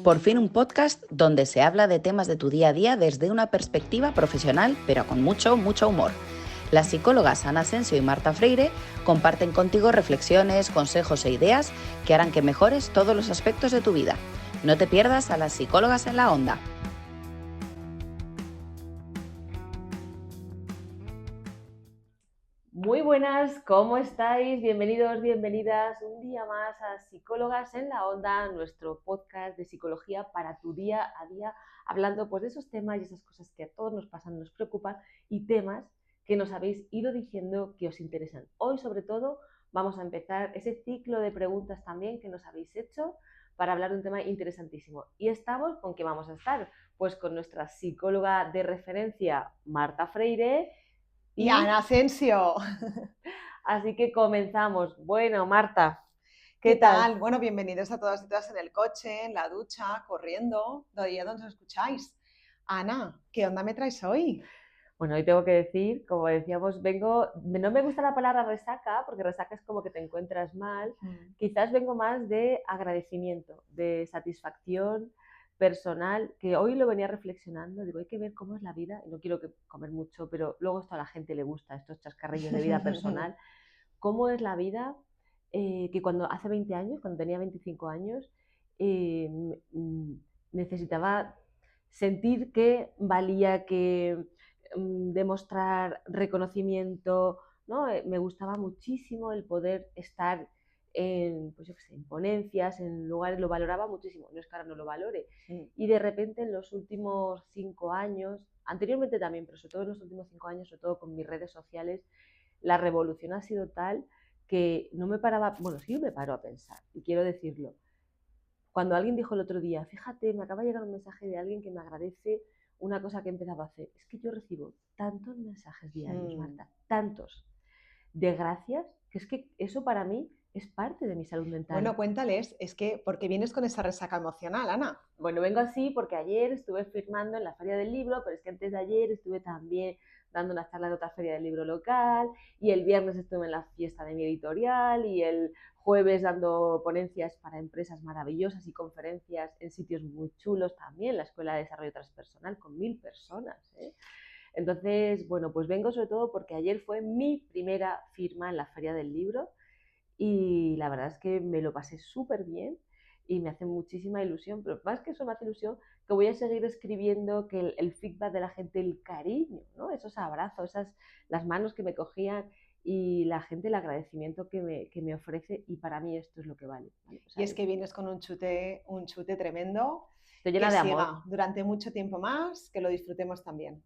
Por fin un podcast donde se habla de temas de tu día a día desde una perspectiva profesional, pero con mucho humor. Las psicólogas Ana Asensio y Marta Freire comparten contigo reflexiones, consejos e ideas que harán que mejores todos los aspectos de tu vida. No te pierdas a las psicólogas en la onda. Muy buenas, ¿cómo estáis? Bienvenidos, bienvenidas un día más a Psicólogas en la Onda, nuestro podcast de psicología para tu día a día, hablando pues de esos temas y esas cosas que a todos nos pasan, nos preocupan y temas que nos habéis ido diciendo que os interesan. Hoy sobre todo vamos a empezar ese ciclo de preguntas también que nos habéis hecho para hablar de un tema interesantísimo. ¿Y estamos con qué vamos a estar? Pues con nuestra psicóloga de referencia, Marta Freire, y Ana Asensio. Así que comenzamos. Bueno, Marta, ¿qué tal? Bueno, bienvenidos a todas y todas en el coche, en la ducha, corriendo, donde os escucháis. Ana, ¿qué onda me traes hoy? Bueno, hoy tengo que decir, como decíamos, no me gusta la palabra resaca, porque resaca es como que te encuentras mal. Quizás vengo más de agradecimiento, de satisfacción personal, que hoy lo venía reflexionando. Digo, hay que ver cómo es la vida, y no quiero comer mucho, pero luego esto a la gente le gusta, estos chascarrillos de vida personal. ¿Cómo es la vida? Que cuando hace 20 años, cuando tenía 25 años, necesitaba sentir que valía, que demostrar reconocimiento, ¿no? Me gustaba muchísimo el poder estar en, pues yo qué sé, en ponencias, en lugares, lo valoraba muchísimo, no es que ahora no lo valore. Y de repente en los últimos 5 años, anteriormente también, pero sobre todo en los últimos 5 años, sobre todo con mis redes sociales, la revolución ha sido tal que no me paraba, bueno, sí me paro a pensar, y quiero decirlo. Cuando alguien dijo el otro día, fíjate, me acaba de llegar un mensaje de alguien que me agradece una cosa que he empezado a hacer. Es que yo recibo tantos mensajes diarios, Marta, tantos, de gracias, que es que eso para mí es parte de mi salud mental. Bueno, cuéntales, es que, ¿por qué vienes con esa resaca emocional, Ana? Bueno, vengo así porque ayer estuve firmando en la Feria del Libro, pero es que antes de ayer estuve también dando una charla de otra feria del libro local, y el viernes estuve en la fiesta de mi editorial, y el jueves dando ponencias para empresas maravillosas y conferencias en sitios muy chulos también, la Escuela de Desarrollo Transpersonal con 1000 personas. Entonces, bueno, pues vengo sobre todo porque ayer fue mi primera firma en la Feria del Libro y la verdad es que me lo pasé súper bien y me hace muchísima ilusión, pero más que eso me hace ilusión que voy a seguir escribiendo, que el feedback de la gente, el cariño, ¿no? Esos abrazos, las manos que me cogían y la gente, el agradecimiento que me ofrece, y para mí esto es lo que vale. ¿Vale? O sea, y es que vienes con un chute tremendo. Estoy llena que de siga amor durante mucho tiempo más, que lo disfrutemos también.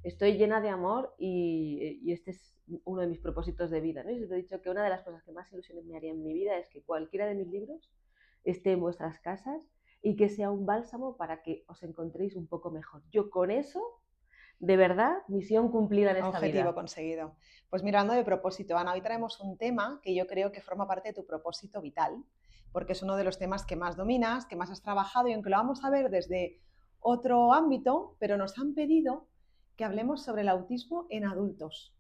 Estoy llena de amor y este es uno de mis propósitos de vida, ¿no? Y os he dicho que una de las cosas que más ilusiones me haría en mi vida es que cualquiera de mis libros esté en vuestras casas y que sea un bálsamo para que os encontréis un poco mejor. Yo con eso, de verdad, misión cumplida en esta Objetivo vida. conseguido. Pues mirando de propósito, Ana, hoy traemos un tema que yo creo que forma parte de tu propósito vital, porque es uno de los temas que más dominas, que más has trabajado, y aunque lo vamos a ver desde otro ámbito, pero nos han pedido que hablemos sobre el autismo en adultos.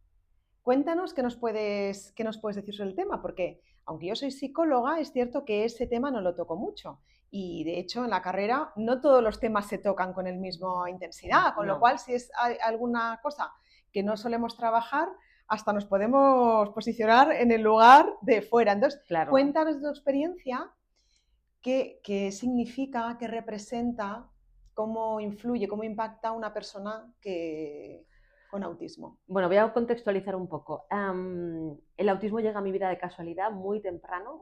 Cuéntanos qué nos puedes decir sobre el tema, porque aunque yo soy psicóloga, es cierto que ese tema no lo toco mucho. Y de hecho, en la carrera no todos los temas se tocan con la misma intensidad, con lo cual, si es alguna cosa que no solemos trabajar, hasta nos podemos posicionar en el lugar de fuera. Entonces, claro. Cuéntanos de tu experiencia, qué significa, qué representa, cómo influye, cómo impacta una persona con autismo. Bueno, voy a contextualizar un poco. El autismo llega a mi vida de casualidad muy temprano,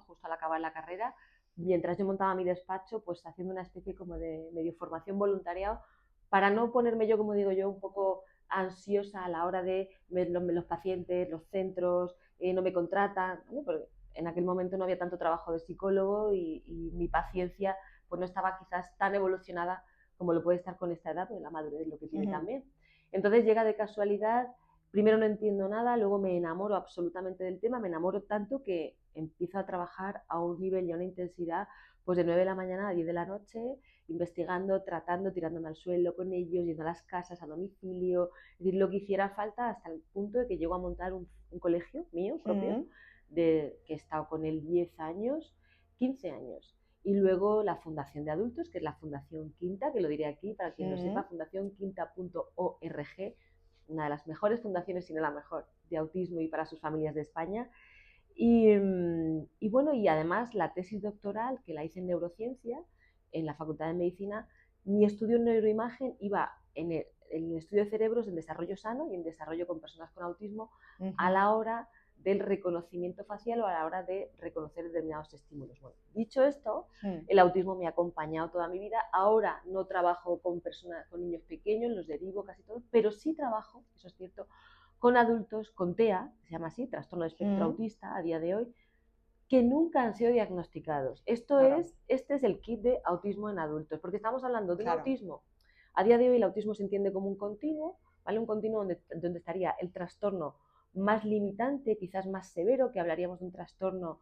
justo al acabar la carrera, mientras yo montaba mi despacho, pues haciendo una especie como de medio formación voluntariado, para no ponerme yo, como digo yo, un poco ansiosa a la hora de los pacientes, los centros, no me contratan, ¿no? Porque en aquel momento no había tanto trabajo de psicólogo y mi paciencia pues no estaba quizás tan evolucionada como lo puede estar con esta edad, porque la madurez es lo que tiene también. Entonces llega de casualidad, primero no entiendo nada, luego me enamoro absolutamente del tema, me enamoro tanto que empiezo a trabajar a un nivel y a una intensidad pues de 9 de la mañana a 10 de la noche, investigando, tratando, tirándome al suelo con ellos, yendo a las casas, a domicilio, es decir, lo que hiciera falta, hasta el punto de que llego a montar un colegio mío propio, que he estado con él 10 años, 15 años. y luego la Fundación de Adultos, que es la Fundación Quinta, que lo diré aquí para quien lo sepa, Mm. fundacionquinta.org, una de las mejores fundaciones, si no la mejor, de autismo y para sus familias de España. Y bueno, y además la tesis doctoral que la hice en neurociencia, en la Facultad de Medicina, mi estudio en neuroimagen iba en el estudio de cerebros en desarrollo sano y en desarrollo con personas con autismo a la hora del reconocimiento facial o a la hora de reconocer determinados estímulos. Bueno, dicho esto, el autismo me ha acompañado toda mi vida. Ahora no trabajo con personas, con niños pequeños, los derivo casi todos, pero sí trabajo, eso es cierto, con adultos con TEA, se llama así, trastorno de espectro autista a día de hoy, que nunca han sido diagnosticados. Claro. Este es el kit de autismo en adultos, porque estamos hablando de un Claro. autismo. A día de hoy el autismo se entiende como un continuo, ¿vale? Un continuo donde estaría el trastorno más limitante, quizás más severo, que hablaríamos de un trastorno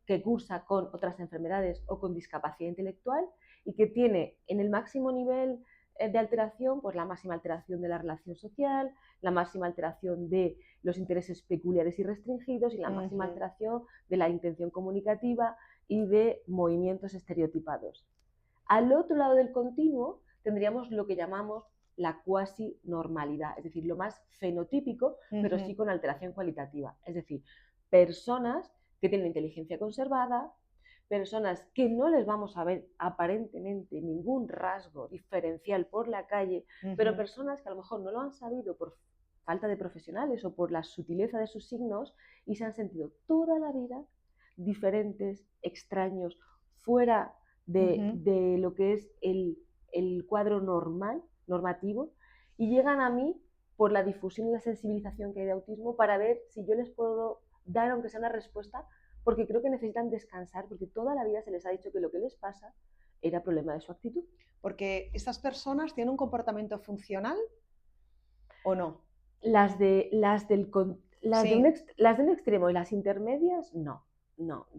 que cursa con otras enfermedades o con discapacidad intelectual y que tiene en el máximo nivel de alteración, pues la máxima alteración de la relación social, la máxima alteración de los intereses peculiares y restringidos y la máxima alteración de la intención comunicativa y de movimientos estereotipados. Al otro lado del continuo tendríamos lo que llamamos la cuasi normalidad, es decir, lo más fenotípico, pero sí con alteración cualitativa, es decir, personas que tienen inteligencia conservada, personas que no les vamos a ver aparentemente ningún rasgo diferencial por la calle, pero personas que a lo mejor no lo han sabido por falta de profesionales o por la sutileza de sus signos y se han sentido toda la vida diferentes, extraños, fuera de lo que es el cuadro normativo, y llegan a mí por la difusión y la sensibilización que hay de autismo para ver si yo les puedo dar, aunque sea una respuesta, porque creo que necesitan descansar, porque toda la vida se les ha dicho que lo que les pasa era problema de su actitud. Porque estas personas tienen un comportamiento funcional o no. Las de un extremo y las intermedias, no,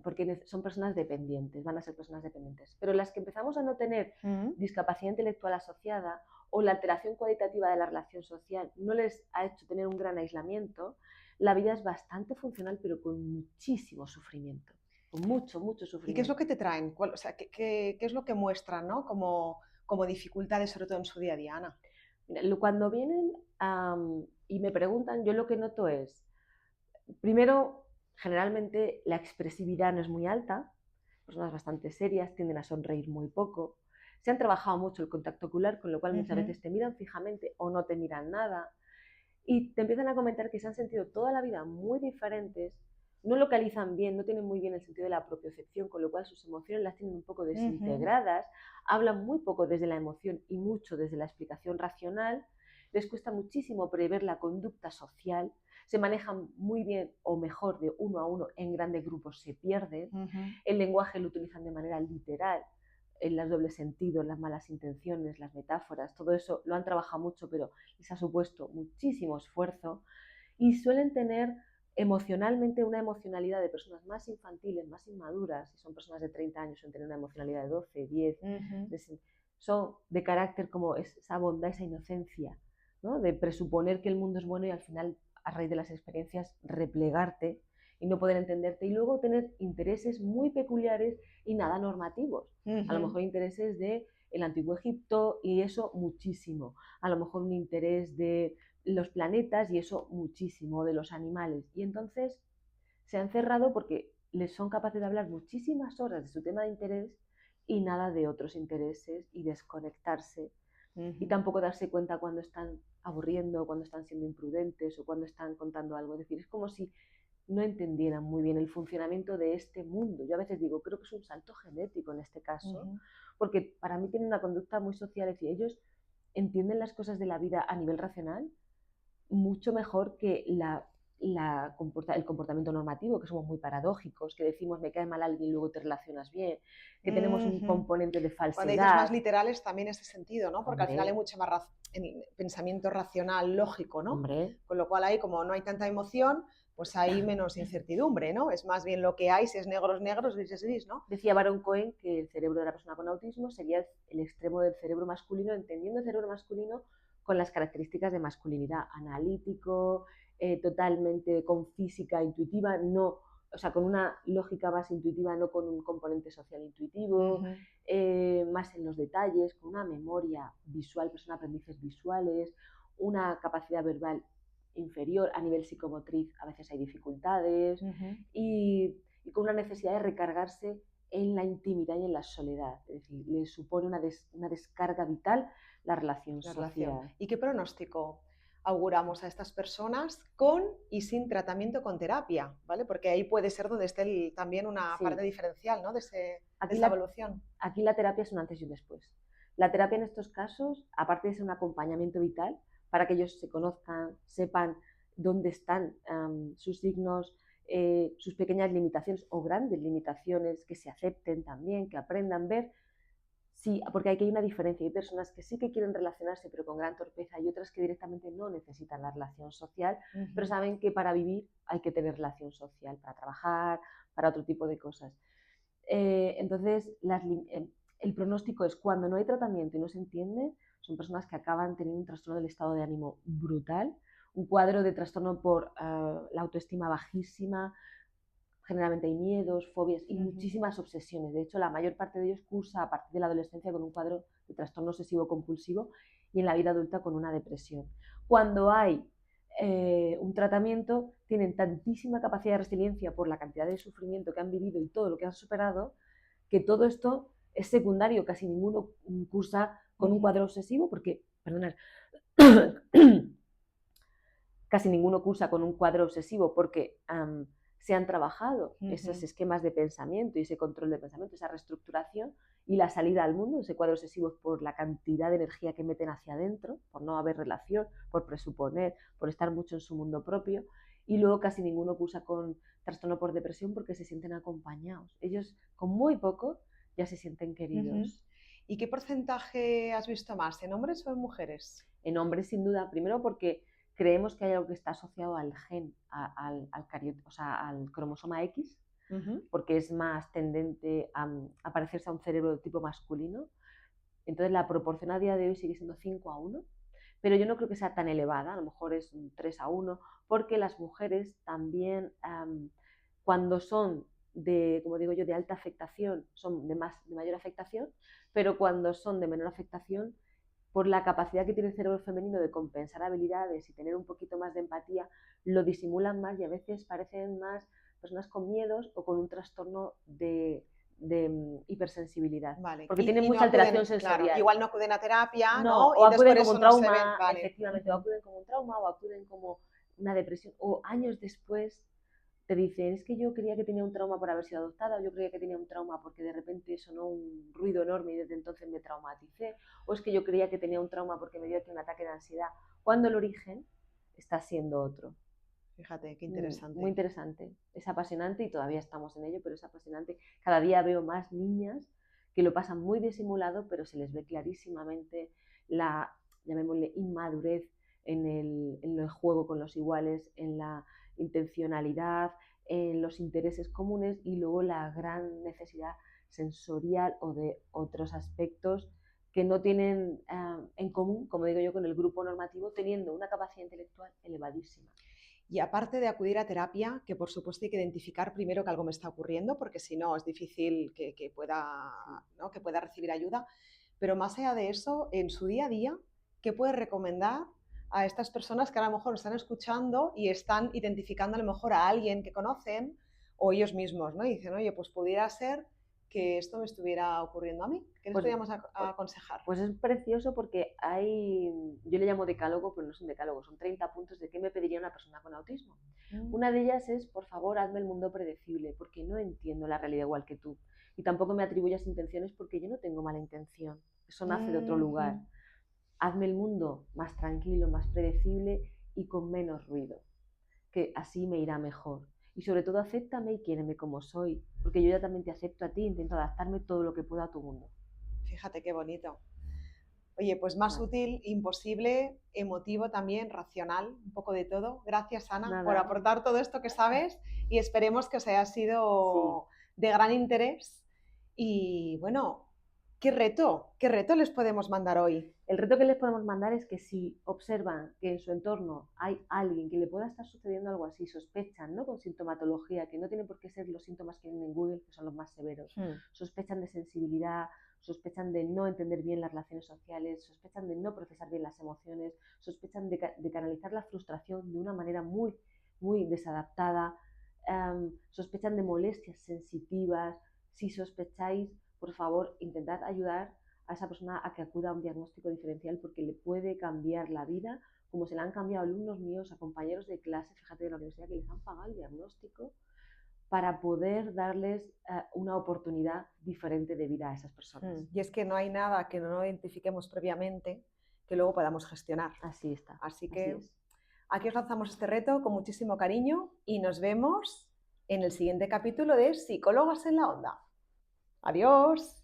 porque son personas dependientes, van a ser personas dependientes. Pero las que empezamos a no tener discapacidad intelectual asociada o la alteración cualitativa de la relación social no les ha hecho tener un gran aislamiento, la vida es bastante funcional, pero con muchísimo sufrimiento, con mucho sufrimiento. ¿Y qué es lo que te traen? O sea, ¿qué es lo que muestran, ¿no? como dificultades, sobre todo en su día a día, Ana? Cuando vienen y me preguntan, yo lo que noto es, primero, generalmente la expresividad no es muy alta, personas bastante serias, tienden a sonreír muy poco, se han trabajado mucho el contacto ocular, con lo cual muchas veces te miran fijamente o no te miran nada, y te empiezan a comentar que se han sentido toda la vida muy diferentes, no localizan bien, no tienen muy bien el sentido de la propiocepción, con lo cual sus emociones las tienen un poco desintegradas, hablan muy poco desde la emoción y mucho desde la explicación racional, les cuesta muchísimo prever la conducta social, se manejan muy bien o mejor de uno a uno, en grandes grupos se pierden, el lenguaje lo utilizan de manera literal, en los dobles sentidos, las malas intenciones, las metáforas, todo eso lo han trabajado mucho, pero les ha supuesto muchísimo esfuerzo y suelen tener emocionalmente una emocionalidad de personas más infantiles, más inmaduras, si son personas de 30 años suelen tener una emocionalidad de 12, 10, son de carácter como esa bondad, esa inocencia, ¿no? De presuponer que el mundo es bueno y al final, a raíz de las experiencias, replegarte y no poder entenderte y luego tener intereses muy peculiares y nada normativos. A lo mejor intereses de el antiguo Egipto y eso muchísimo. A lo mejor un interés de los planetas y eso muchísimo, de los animales. Y entonces se han cerrado porque les son capaces de hablar muchísimas horas de su tema de interés y nada de otros intereses y desconectarse. Y tampoco darse cuenta cuando están aburriendo, cuando están siendo imprudentes o cuando están contando algo. Es decir, es como si no entendieran muy bien el funcionamiento de este mundo. Yo a veces digo, creo que es un salto genético en este caso, porque para mí tienen una conducta muy social, es decir, ellos entienden las cosas de la vida a nivel racional mucho mejor que el comportamiento normativo, que somos muy paradójicos, que decimos me cae mal alguien y luego te relacionas bien, que tenemos un componente de falsedad. Cuando dices más literales también ese sentido, ¿no? Porque al final hay mucho más pensamiento racional, lógico, ¿no? Hombre. Con lo cual ahí, como no hay tanta emoción, pues hay menos incertidumbre, ¿no? Es más bien lo que hay, si es negro es negro, gris es gris, ¿no? Decía Baron Cohen que el cerebro de la persona con autismo sería el extremo del cerebro masculino, entendiendo el cerebro masculino con las características de masculinidad, analítico, totalmente con física intuitiva, no o sea, con una lógica más intuitiva, no con un componente social intuitivo, más en los detalles, con una memoria visual, pues son aprendices visuales, una capacidad verbal inferior, a nivel psicomotriz a veces hay dificultades, y con una necesidad de recargarse en la intimidad y en la soledad, es decir, le supone una descarga vital la relación social. ¿Y qué pronóstico auguramos a estas personas con y sin tratamiento con terapia? ¿Vale? Porque ahí puede ser donde esté también una parte diferencial, ¿no? de esa evolución. Aquí la terapia es un antes y un después. La terapia en estos casos, aparte de ser un acompañamiento vital, para que ellos se conozcan, sepan dónde están sus signos, sus pequeñas limitaciones o grandes limitaciones, que se acepten también, que aprendan a ver. Sí, porque aquí hay una diferencia. Hay personas que sí que quieren relacionarse, pero con gran torpeza, y otras que directamente no necesitan la relación social, pero saben que para vivir hay que tener relación social, para trabajar, para otro tipo de cosas. Entonces, el pronóstico es cuando no hay tratamiento y no se entiende, son personas que acaban teniendo un trastorno del estado de ánimo brutal, un cuadro de trastorno por la autoestima bajísima. Generalmente hay miedos, fobias y muchísimas obsesiones. De hecho, la mayor parte de ellos cursa a partir de la adolescencia con un cuadro de trastorno obsesivo-compulsivo y en la vida adulta con una depresión. Cuando hay un tratamiento, tienen tantísima capacidad de resiliencia por la cantidad de sufrimiento que han vivido y todo lo que han superado, que todo esto es secundario. Casi ninguno cursa con un cuadro obsesivo porque, perdonad, casi ninguno cursa con un cuadro obsesivo porque se han trabajado esos esquemas de pensamiento y ese control de pensamiento, esa reestructuración y la salida al mundo. Ese cuadro obsesivo es por la cantidad de energía que meten hacia adentro, por no haber relación, por presuponer, por estar mucho en su mundo propio. Y luego casi ninguno cursa con trastorno por depresión porque se sienten acompañados. Ellos con muy poco ya se sienten queridos. ¿Y qué porcentaje has visto más, en hombres o en mujeres? En hombres, sin duda, primero porque creemos que hay algo que está asociado al gen, al cromosoma X, porque es más tendente a parecerse a un cerebro de tipo masculino. Entonces la proporción a día de hoy sigue siendo 5:1, pero yo no creo que sea tan elevada, a lo mejor es un 3:1, porque las mujeres también, cuando son de, como digo yo, de alta afectación, son de mayor afectación, pero cuando son de menor afectación, por la capacidad que tiene el cerebro femenino de compensar habilidades y tener un poquito más de empatía, lo disimulan más y a veces parecen más personas con miedos o con un trastorno de hipersensibilidad. Vale. Porque tienen mucha alteración sensorial. Claro, igual no acuden a terapia, ¿no? O acuden como un trauma, efectivamente, o acuden como un trauma, o acuden como una depresión, o años después te dicen, es que yo creía que tenía un trauma por haber sido adoptada, o yo creía que tenía un trauma porque de repente sonó un ruido enorme y desde entonces me traumaticé, o es que yo creía que tenía un trauma porque me dio aquí un ataque de ansiedad, cuando el origen está siendo otro. Fíjate, qué interesante. Muy interesante, es apasionante y todavía estamos en ello, pero es apasionante. Cada día veo más niñas que lo pasan muy disimulado, pero se les ve clarísimamente la, llamémosle, inmadurez en el juego con los iguales, en la intencionalidad, en los intereses comunes y luego la gran necesidad sensorial o de otros aspectos que no tienen en común, como digo yo, con el grupo normativo, teniendo una capacidad intelectual elevadísima. Y aparte de acudir a terapia, que por supuesto hay que identificar primero que algo me está ocurriendo, porque si no es difícil que pueda recibir ayuda, pero más allá de eso, en su día a día, ¿qué puedes recomendar a estas personas que a lo mejor nos están escuchando y están identificando a lo mejor a alguien que conocen o ellos mismos, ¿no? Y dicen, oye, pues pudiera ser que esto me estuviera ocurriendo a mí? ¿Qué les podríamos aconsejar? Pues es precioso porque yo le llamo decálogo, pero no es un decálogo, son 30 puntos de qué me pediría una persona con autismo. Una de ellas es, por favor, hazme el mundo predecible, porque no entiendo la realidad igual que tú. Y tampoco me atribuyas intenciones porque yo no tengo mala intención. Eso nace de otro lugar. Hazme el mundo más tranquilo, más predecible y con menos ruido, que así me irá mejor. Y sobre todo, acéptame y quiéreme como soy, porque yo ya también te acepto a ti, intento adaptarme todo lo que pueda a tu mundo. Fíjate qué bonito. Oye, pues más útil, imposible, emotivo también, racional, un poco de todo. Gracias, Ana, por aportar todo esto que sabes y esperemos que os haya sido de gran interés. Y bueno, ¿Qué reto les podemos mandar hoy? El reto que les podemos mandar es que si observan que en su entorno hay alguien que le pueda estar sucediendo algo así, sospechan, ¿no?, con sintomatología, que no tiene por qué ser los síntomas que vienen en Google, que son los más severos, sospechan de sensibilidad, sospechan de no entender bien las relaciones sociales, sospechan de no procesar bien las emociones, sospechan de canalizar la frustración de una manera muy, muy desadaptada, sospechan de molestias sensitivas. Si sospecháis, por favor, intentad ayudar a esa persona a que acuda a un diagnóstico diferencial, porque le puede cambiar la vida, como se le han cambiado a alumnos míos, a compañeros de clase, fíjate, de la universidad, que les han pagado el diagnóstico para poder darles una oportunidad diferente de vida a esas personas. Y es que no hay nada que no identifiquemos previamente que luego podamos gestionar. Así está. Así que así es. aquí os lanzamos este reto con muchísimo cariño y nos vemos en el siguiente capítulo de Psicólogas en la Onda. Adiós.